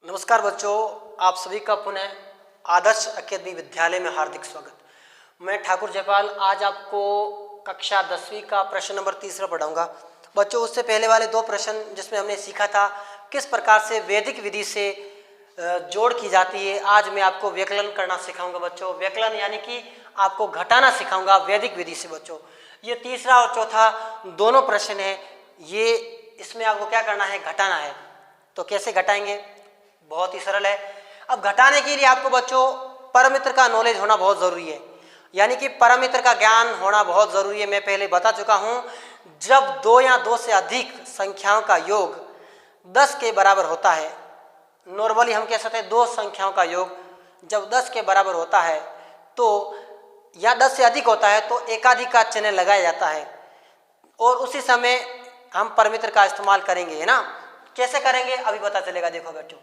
नमस्कार बच्चों, आप सभी का पुनः आदर्श अकेडमी विद्यालय में हार्दिक स्वागत। मैं ठाकुर जयपाल आज आपको कक्षा 10वीं का प्रश्न नंबर 3 पढ़ाऊंगा। बच्चों, उससे पहले वाले दो प्रश्न जिसमें हमने सीखा था किस प्रकार से वैदिक विधि से जोड़ की जाती है, आज मैं आपको व्यकलन करना सिखाऊंगा। बच्चों, व्यकलन यानी कि आपको घटाना सिखाऊंगा वैदिक विधि से। बच्चों, ये तीसरा और चौथा दोनों प्रश्न है, ये इसमें आपको क्या करना है, घटाना है। तो कैसे घटाएंगे, बहुत ही सरल है। अब घटाने के लिए आपको बच्चों परमित्र का नॉलेज होना बहुत ज़रूरी है, यानी कि परमित्र का ज्ञान होना बहुत ज़रूरी है। मैं पहले बता चुका हूँ, जब दो या दो से अधिक संख्याओं का योग 10 के बराबर होता है, नॉर्मली हम कह सकते हैं दो संख्याओं का योग जब 10 के बराबर होता है तो या 10 से अधिक होता है तो एकाधिक का चिन्ह लगाया जाता है और उसी समय हम परमित्र का इस्तेमाल करेंगे, है ना। कैसे करेंगे अभी पता चलेगा। देखो बच्चों,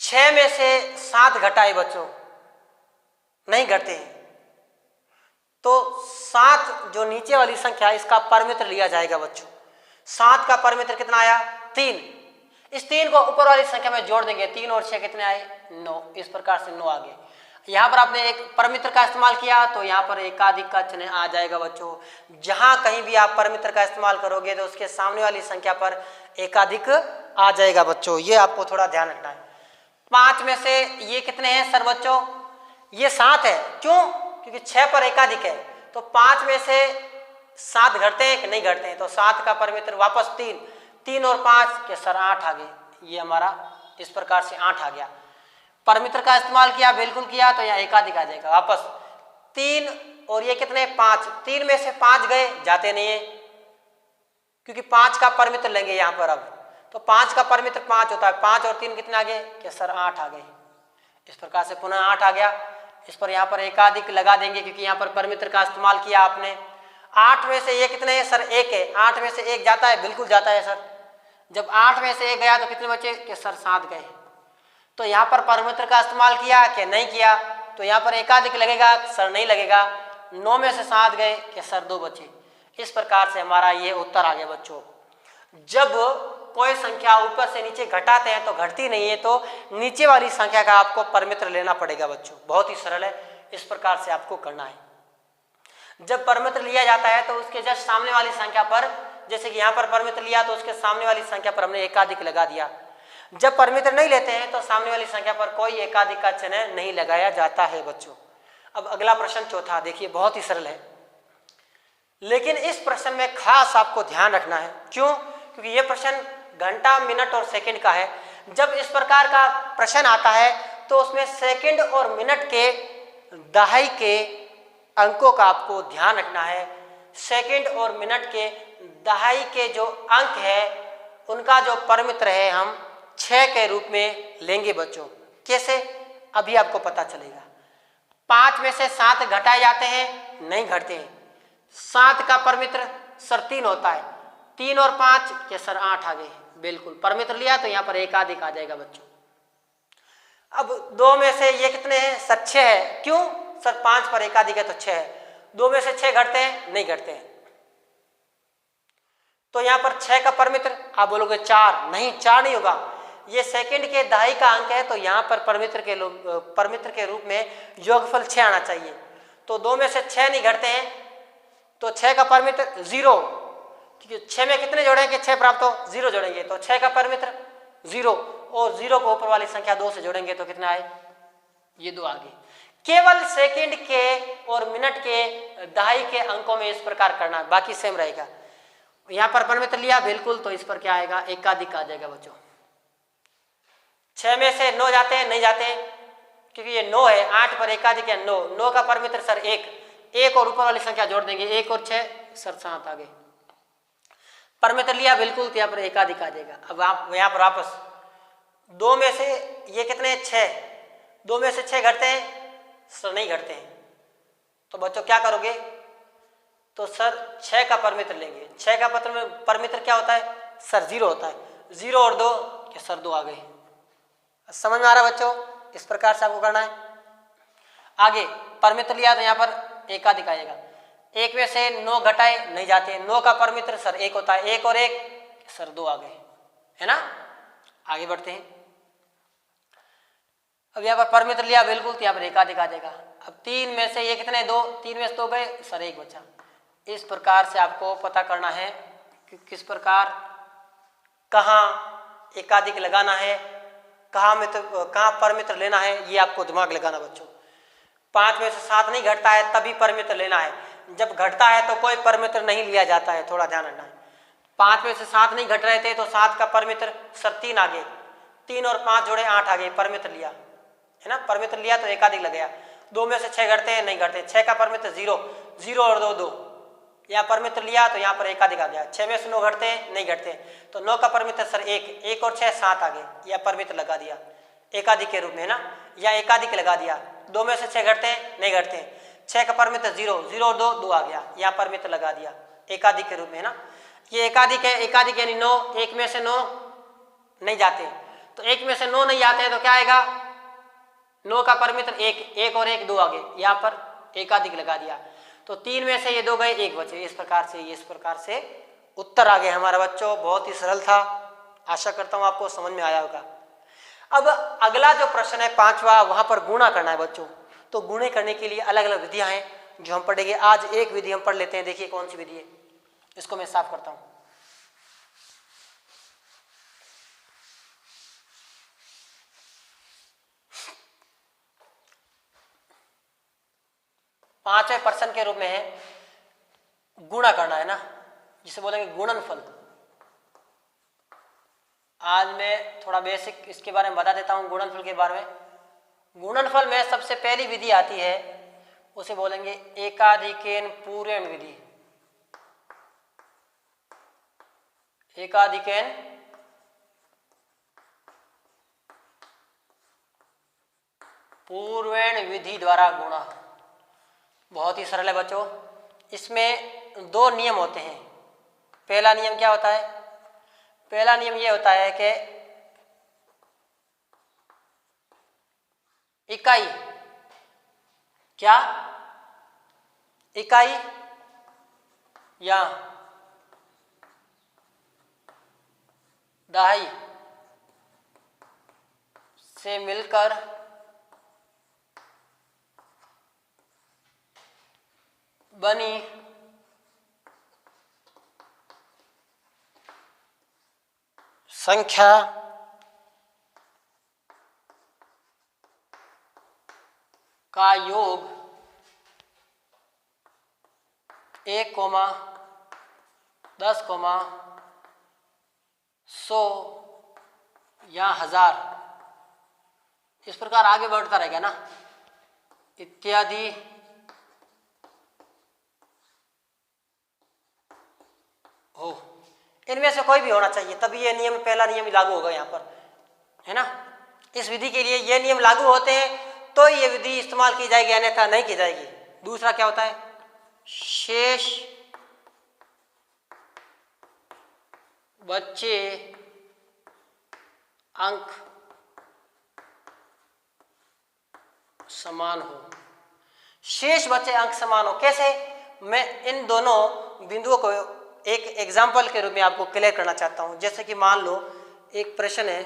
6 में से 7 घटाए बच्चों, नहीं घटते हैं, तो 7 जो नीचे वाली संख्या है इसका परमित्र लिया जाएगा। बच्चों, 7 का परमित्र कितना आया, 3। इस 3 को ऊपर वाली संख्या में जोड़ देंगे, 3 और 6 कितने आए, 9। इस प्रकार से 9 आ गए। यहाँ पर आपने एक परमित्र का इस्तेमाल किया तो यहाँ पर एकाधिक का चिन्ह आ जाएगा। बच्चों, जहां कहीं भी आप परमित्र का इस्तेमाल करोगे तो उसके सामने वाली संख्या पर एकाधिक आ जाएगा। बच्चों, ये आपको थोड़ा ध्यान रखना है। 5 में से ये कितने हैं सर बच्चों, ये 7 है। क्यों, क्योंकि 6 पर एकाधिक है, तो 5 में से 7 घटते हैं कि नहीं घटते हैं, तो 7 का परमित्र वापस 3, 3 और 5 के सर 8 आ गए। ये हमारा इस प्रकार से 8 आ गया। परमित्र का इस्तेमाल किया, बिल्कुल किया, तो यहाँ एकाधिक आ जाएगा वापस 3 और ये कितने 5, 3 में से 5 गए, जाते नहीं है क्योंकि 5 का परमित्र लेंगे यहाँ पर। अब तो 5 का परमित्र 5 होता है, 5 और 3 कितने आ गए कि सर 8 आ गए। इस प्रकार से पुनः 8 आ गया। इस पर यहाँ पर एकाधिक लगा देंगे क्योंकि यहाँ पर परमित्र का इस्तेमाल किया आपने। 8 में से ये कितने है सर, 1 है। 8 में से 1 जाता है, बिल्कुल जाता है सर। जब 8 में से 1 गया तो कितने बचे कि सर 7 गए। तो यहाँ पर परमित्र का इस्तेमाल किया कि नहीं किया, तो यहाँ पर एकाधिक लगेगा सर, नहीं लगेगा। 9 में से 7 गए कि सर 2 बचे। इस प्रकार से हमारा ये उत्तर आ गया। बच्चों, जब कोई संख्या ऊपर से नीचे घटाते हैं तो घटती नहीं है, तो नीचे वाली संख्या का आपको परमित्र लेना पड़ेगा। बच्चों, बहुत ही सरल है, इस प्रकार से आपको करना है। जब परमित्र लिया जाता है तो उसके जस्ट सामने वाली संख्या पर, जैसे कि यहाँ पर परमित्र लिया तो उसके सामने वाली संख्या पर हमने एकाधिक लगा दिया। जब परमित्र नहीं लेते हैं तो सामने वाली संख्या पर कोई एकाधिक का चिन्ह नहीं लगाया जाता है। बच्चों, अब अगला प्रश्न चौथा, देखिए बहुत ही सरल है, लेकिन इस प्रश्न में खास आपको ध्यान रखना है। क्यों, क्योंकि यह प्रश्न घंटा, मिनट और सेकंड का है। जब इस प्रकार का प्रश्न आता है तो उसमें सेकंड और मिनट के दहाई के अंकों का आपको ध्यान रखना है। सेकंड और मिनट के दहाई के जो अंक है उनका जो परमित्र है हम 6 के रूप में लेंगे। बच्चों, कैसे अभी आपको पता चलेगा। 5 में से 7 घटाए जाते हैं, नहीं घटते हैं। 7 का परमित्र सर 3 होता है, 3 और 5 के सर 8 आ गए। बिल्कुल परमित्र लिया तो यहाँ पर एकाधिक आ जाएगा। बच्चों, अब 2 में से ये कितने हैं सर 6 है। क्यों सर, 5 पर एकाधिक है तो 6 है। 2 में से 6 घटते हैं, नहीं घटते हैं, तो यहाँ पर 6 का परमित्र आप बोलोगे 4, नहीं 4 नहीं होगा, ये सेकंड के दहाई का अंक है, तो यहाँ पर परमित्र के रूप में योगफल 6 आना चाहिए। तो 2 में से 6 नहीं घटते हैं, तो 6 का परमित्र 0, क्योंकि 6 में कितने जोड़ेंगे, 6 प्राप्त हो, 0 जोड़ेंगे तो 6 का परमित्र 0, और 0 को ऊपर वाली संख्या 2 से जोड़ेंगे तो कितना आए, ये 2 आ गए। केवल सेकंड के और मिनट के दहाई के अंकों में इस प्रकार करना है, बाकी सेम रहेगा। यहाँ पर परमित्र लिया, बिल्कुल, तो इस पर क्या आएगा, एकाधिक आ जाएगा। बच्चों, 6 में से 9 जाते हैं, नहीं जाते हैं, क्योंकि ये 9 है, 8 पर एकाधिक है 9, 9 का परमित्र सर 1 और ऊपर वाली संख्या जोड़ देंगे, 1 और 6 सर 7 आ गए। परमित्र लिया, बिल्कुल, तो यहाँ पर एकाधिक आ जाएगा। अब आप यहाँ पर वापस 2 में से ये कितने 6, 2 में से 6 घटते हैं सर, नहीं घटते हैं, तो बच्चों क्या करोगे, तो सर 6 का परमित्र लेंगे। 6 का परमित्र क्या होता है सर, 0 होता है। 0 और 2 के सर 2 आ गए। समझ में आ रहा है बच्चों, इस प्रकार से आपको करना है। आगे परमित्र लिया तो यहाँ पर एकाधिक आएगा। 1 में से 9 घटाए, नहीं जाते, 9 का परमित्र सर 1 होता है, 1 और 1 सर 2 आ गए, है ना। आगे बढ़ते हैं। अब यहाँ पर पर मित्र लिया बिल्कुल, तो यहाँ पर एकाधिक आ जाएगा। अब 3 में से ये कितने, 2, 3 में से 2 गए सर, 1 बचा। इस प्रकार से आपको पता करना है कि किस प्रकार कहाँ एकाधिक लगाना है, कहाँ पर मित्र लेना है, ये आपको दिमाग लगाना बच्चों। 5 में से 7 नहीं घटता है तभी पर मित्र लेना है, जब घटता है तो कोई पर मित्र नहीं लिया जाता है, थोड़ा ध्यान रखना है। 5 में से 7 नहीं घट रहे थे तो 7 का पर मित्र सर 3 आ गए, 3 और 5 जोड़े 8 आ गए, पर मित्र लिया है ना, पर मित्र लिया तो एकाधिक लग गया। 2 में से 6 घटते हैं, नहीं घटते, 6 का पर मित्र 0, 0 और 2 2, यहाँ पर मित्र लिया तो यहाँ पर एकाधिक आ गया। 6 में से 9 घटते हैं, नहीं घटते, तो 9 का पर मित्र सर 1, 1 और 6 7 आ गए, या पर मित्र लगा दिया एकाधिक के रूप में, है ना, या एकाधिक लगा दिया। 2 में से 6 घटते हैं, नहीं घटते, 6 का पर मित्र 0, 0 और 2 2 आ गया, यहाँ पर मित्र लगा दिया एकाधिक के रूप में, है ना। ये एकाधिक है, एकाधिक यानी 9, 1 में से 9 नहीं जाते, तो 1 में से 9 नहीं आते हैं तो क्या आएगा, 9 का पर मित्र 1, 1 और 1 2 आ गए, यहाँ पर एकाधिक लगा दिया, तो 3 में से ये 2 गए, 1 बचे। इस प्रकार से उत्तर आ गया हमारा बच्चों। बहुत ही सरल था, आशा करता हूँ आपको समझ में आया होगा। अब अगला जो प्रश्न है 5वां, वहां पर गुणा करना है बच्चों। तो गुणे करने के लिए अलग अलग विधियां हैं जो हम पढ़ेंगे। आज एक विधि हम पढ़ लेते हैं, देखिए कौन सी विधि है, इसको मैं साफ करता हूं। पांचवें प्रश्न के रूप में है गुणा करना, है ना, जिसे बोलेंगे गुणनफल। आज मैं थोड़ा बेसिक इसके बारे में बता देता हूं, गुणनफल के बारे में। गुणनफल में सबसे पहली विधि आती है, उसे बोलेंगे एकाधिकेन पूर्वेण विधि। एकाधिकेन पूर्वेण विधि द्वारा गुणा। बहुत ही सरल है बच्चों। इसमें 2 नियम होते हैं। पहला नियम क्या होता है, पहला नियम यह होता है कि इकाई, क्या इकाई या दहाई से मिलकर बनी संख्या का योग 1, 10, 100 या 1000 इस प्रकार आगे बढ़ता रहेगा ना, इत्यादि हो। इनमें से कोई भी होना चाहिए, तभी ये नियम, पहला नियम लागू होगा यहाँ पर, है ना। इस विधि के लिए ये नियम लागू होते हैं तो ये विधि इस्तेमाल की जाएगी, अन्यथा नहीं की जाएगी। दूसरा क्या होता है, शेष बच्चे अंक समान हो। शेष बच्चे अंक समान हो कैसे, मैं इन दोनों बिंदुओं को एक एग्जाम्पल के रूप में आपको क्लियर करना चाहता हूं। जैसे कि मान लो एक प्रश्न है,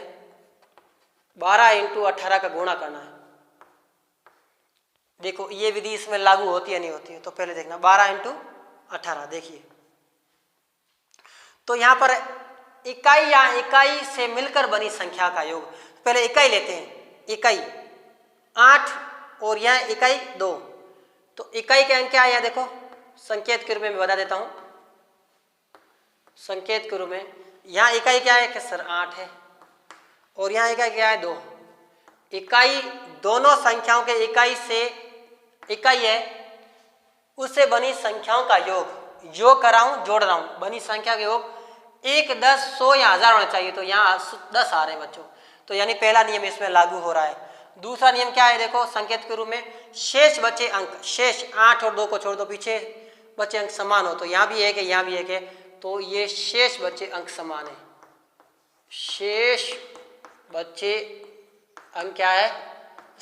12 × 18 का गुणा करना है। देखो ये विधि इसमें लागू होती है नहीं होती है, तो पहले देखना 12 × 18। देखिए तो यहाँ पर इकाई या इकाई से मिलकर बनी संख्या का योग, पहले इकाई लेते हैं, इकाई 8 और यहाँ इकाई 2, तो इकाई के अंक क्या है, देखो संकेत के रूप में मैं बता देता हूं। संकेत के रूप में यहाँ इकाई क्या है कि सर 8 है, और यहाँ इकाई क्या है 2। इकाई दोनों संख्याओं के इकाई से इकाई है, उससे बनी संख्याओं का योग कर रहा हूं, जोड़ रहा हूं। बनी संख्या का योग 1, 10, 100 या 1000 होना चाहिए, तो यहाँ 10 आ रहे हैं बच्चों, तो यानी पहला नियम इसमें लागू हो रहा है। दूसरा नियम क्या है, देखो संकेत के रूप में शेष बचे अंक, शेष 8 और 2 को छोड़ दो, पीछे बचे अंक समान हो, तो यहाँ भी एक है, यहाँ भी एक है, तो ये शेष बचे अंक समान है। शेष बच्चे अंक क्या है,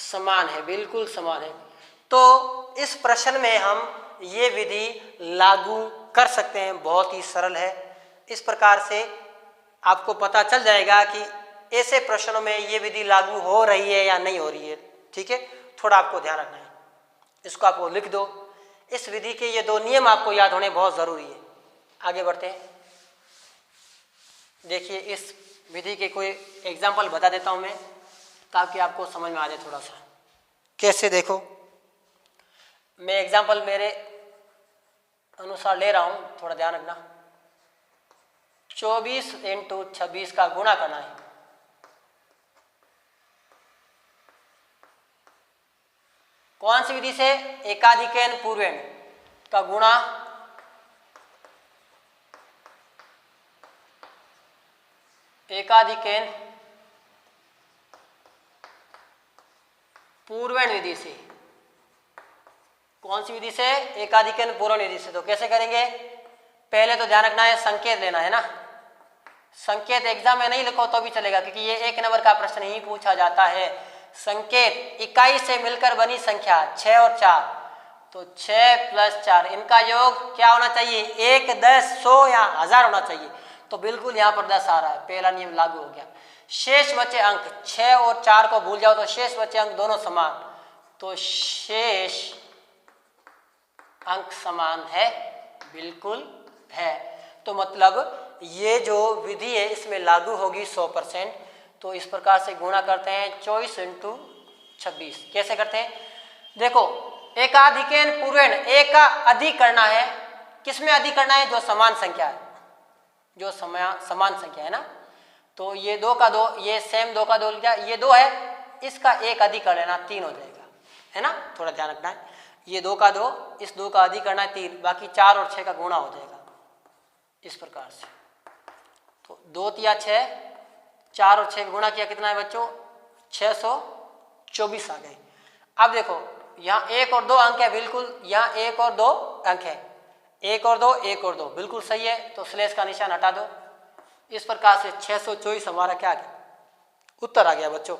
समान है, बिल्कुल समान है। तो इस प्रश्न में हम ये विधि लागू कर सकते हैं, बहुत ही सरल है। इस प्रकार से आपको पता चल जाएगा कि ऐसे प्रश्नों में ये विधि लागू हो रही है या नहीं हो रही है। ठीक है, थोड़ा आपको ध्यान रखना है, इसको आपको लिख दो। इस विधि के ये दो नियम आपको याद होने बहुत ज़रूरी है। आगे बढ़ते हैं। देखिए इस विधि के कोई एग्जाम्पल बता देता हूँ मैं, ताकि आपको समझ में आ जाए थोड़ा सा। कैसे, देखो मैं एग्जाम्पल मेरे अनुसार ले रहा हूँ, थोड़ा ध्यान रखना। 24 × 26 का गुणा करना है। कौन सी विधि से? एकाधिकैन पूर्वेण का गुणा एकाधिकैन पूर्वेण विधि से। कौन सी विधि से? एकाधिकैन पूर्वेण विधि से। तो कैसे करेंगे? पहले तो ध्यान रखना है, संकेत लेना है ना। संकेत एग्जाम में नहीं लिखो तो भी चलेगा, क्योंकि ये 1 नंबर का प्रश्न ही पूछा जाता है। संकेत इकाई से मिलकर बनी संख्या 6 और 4, तो 6 + 4 इनका योग क्या होना चाहिए? 1, 10, 100 या 1000 होना चाहिए। तो बिल्कुल यहाँ पर 10 आ रहा है, पहला नियम लागू हो गया। शेष बचे अंक 6 और 4 को भूल जाओ तो शेष बचे अंक दोनों समान, तो शेष अंक समान है, बिल्कुल है। तो मतलब ये जो विधि है इसमें लागू होगी 100%। तो इस प्रकार से गुणा करते हैं 24 × 26। कैसे करते हैं? देखो एकाधिकैन पूर्वेण, एक का अधिक करना है। किसमें अधिक करना है? जो समान संख्या है, जो समान संख्या है ना। तो ये 2 का 2, ये सेम 2 का 2 लिया, ये 2 है, इसका 1 अधिक कर लेना, 3 हो जाएगा, है ना। थोड़ा ध्यान रखना है, ये 2 का 2, इस 2 का अधिक करना है 3, बाकी 4 और 6 का गुणा हो जाएगा इस प्रकार से। तो 2 × 6, 4 और 6 गुणा किया, कितना है बच्चों? 624 आ गए। अब देखो यहाँ 1 और 2 अंक है, बिल्कुल यहाँ 1 और 2 अंक है, 1 और 2, 1 और 2 बिल्कुल सही है। तो स्लैश का निशान हटा दो। इस प्रकार से 624 हमारा क्या आ गया? उत्तर आ गया बच्चों।